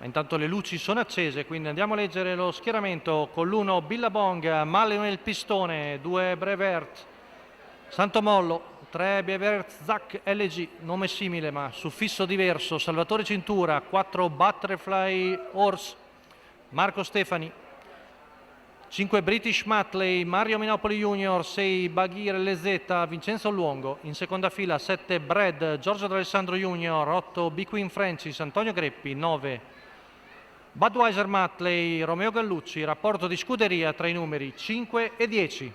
Intanto le luci sono accese, quindi andiamo a leggere lo schieramento con l'1 Billabong, Manuel Pistone, 2 Brevert, Santomollo, 3 Brevert Zac LG, nome simile ma suffisso diverso, Salvatore Cintura, 4 Butterfly Horse, Marco Stefani, 5 British Matley, Mario Minopoli Junior, 6 Baghir LZ, Vincenzo Luongo, in seconda fila 7 Brad, Giorgio D'Alessandro Junior, 8 B Queen Francis, Antonio Greppi, 9 Budweiser Matley, Romeo Gallucci, rapporto di scuderia tra i numeri 5 e 10.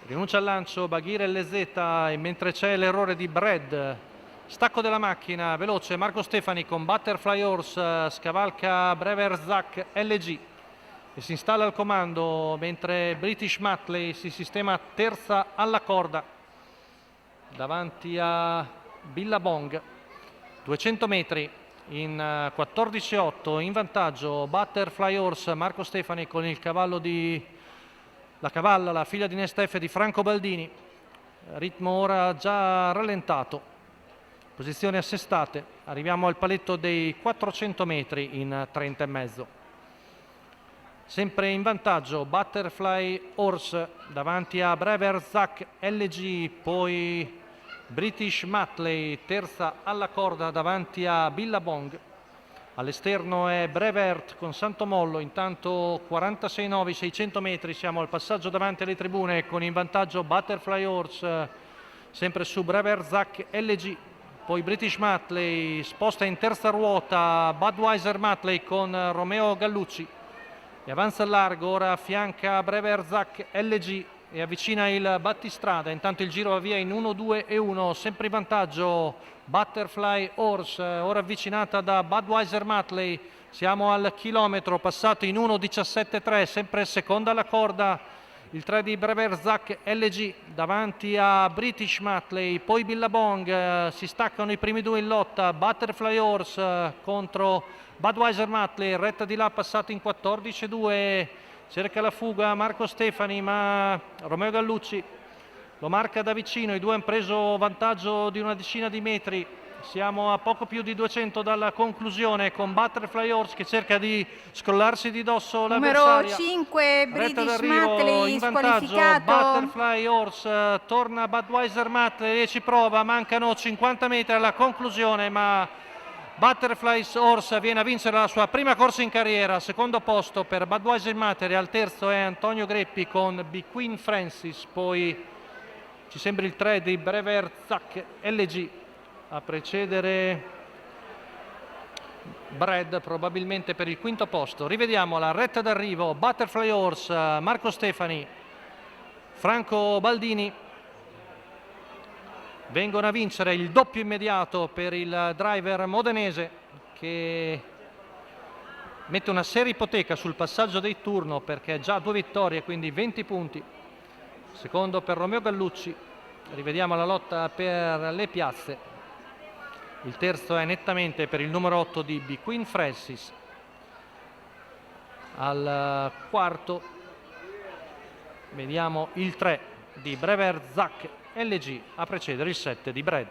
Rinuncia al lancio Baghir LZ e mentre c'è l'errore di Brad, stacco della macchina, veloce Marco Stefani con Butterfly Horse, scavalca Brever Zac LG e si installa al comando mentre British Matley si sistema terza alla corda davanti a Billabong. 200 metri in 14,8 in vantaggio Butterfly Horse, Marco Stefani con il cavallo di la cavalla, la figlia di Nesta F di Franco Baldini, ritmo ora già rallentato, posizioni assestate, arriviamo al paletto dei 400 metri in 30 e mezzo. Sempre in vantaggio Butterfly Horse davanti a Brever Zac LG, poi British Matley terza alla corda davanti a Billabong. All'esterno è Brevert con Santomollo, intanto 46,9, 600 metri, siamo al passaggio davanti alle tribune con in vantaggio Butterfly Horse, sempre su Brever Zac LG, poi British Matley, sposta in terza ruota Budweiser Matley con Romeo Gallucci e avanza al largo, ora affianca Brever Zac LG e avvicina il battistrada, intanto il giro va via in 1, 2 e 1, sempre in vantaggio Butterfly Horse, ora avvicinata da Budweiser Matley, siamo al chilometro, passato in 1,17,3, sempre seconda alla corda, il 3 di Brever Zac LG davanti a British Matley, poi Billabong, si staccano i primi due in lotta, Butterfly Horse contro Budweiser Matley, retta di là passato in 14,2, cerca la fuga Marco Stefani ma Romeo Gallucci lo marca da vicino, i due hanno preso vantaggio di una decina di metri, siamo a poco più di 200 dalla conclusione con Butterfly Horse che cerca di scrollarsi di dosso l'avversaria. Numero 5 British Matley in vantaggio squalificato. Butterfly Horse, torna Budweiser Matley e ci prova, mancano 50 metri alla conclusione ma Butterfly Horse viene a vincere la sua prima corsa in carriera, secondo posto per Budweiser Matley, al terzo è Antonio Greppi con B Queen Francis, poi ci sembra il 3 di Brever Zac LG a precedere Brad probabilmente per il quinto posto. Rivediamo la retta d'arrivo, Butterfly Horse, Marco Stefani, Franco Baldini vengono a vincere il doppio immediato per il driver modenese che mette una seria ipoteca sul passaggio dei turno perché ha già 2 vittorie, quindi 20 punti. Secondo per Romeo Gallucci, rivediamo la lotta per le piazze, il terzo è nettamente per il numero 8 di B Queen Francis, al quarto vediamo il 3 di Brever Zac LG a precedere il 7 di Brad.